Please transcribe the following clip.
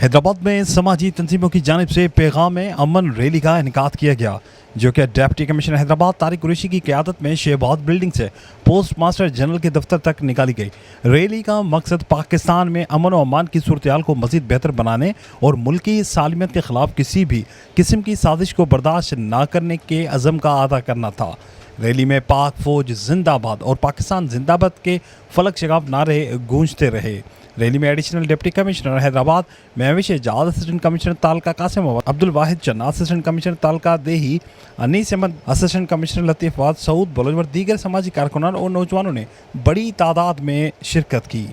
حیدرآباد میں سماجی تنظیموں کی جانب سے پیغام امن ریلی کا انعقاد کیا گیا، جو کہ ڈپٹی کمشنر حیدرآباد طارق قریشی کی قیادت میں شہباد بلڈنگ سے پوسٹ ماسٹر جنرل کے دفتر تک نکالی گئی۔ ریلی کا مقصد پاکستان میں امن و امان کی صورتحال کو مزید بہتر بنانے اور ملکی سالمیت کے خلاف کسی بھی قسم کی سازش کو برداشت نہ کرنے کے عزم کا اعادہ کرنا تھا۔ ریلی میں پاک فوج زندہ باد اور پاکستان زندہ باد کے فلک شگاف نعرے گونجتے رہے۔ ریلی میں additional deputy commissioner Hyderabad Mahwish Ejaz, assistant commissioner تعلقہ قاسم عبد الواحد چنا، اسسٹنٹ کمشنر تعلقہ دیہی Anees Ahmed, assistant commissioner Latifabad Saud Baloch اور دیگر سماجی کارکنان اور نوجوانوں نے بڑی تعداد میں شرکت کی۔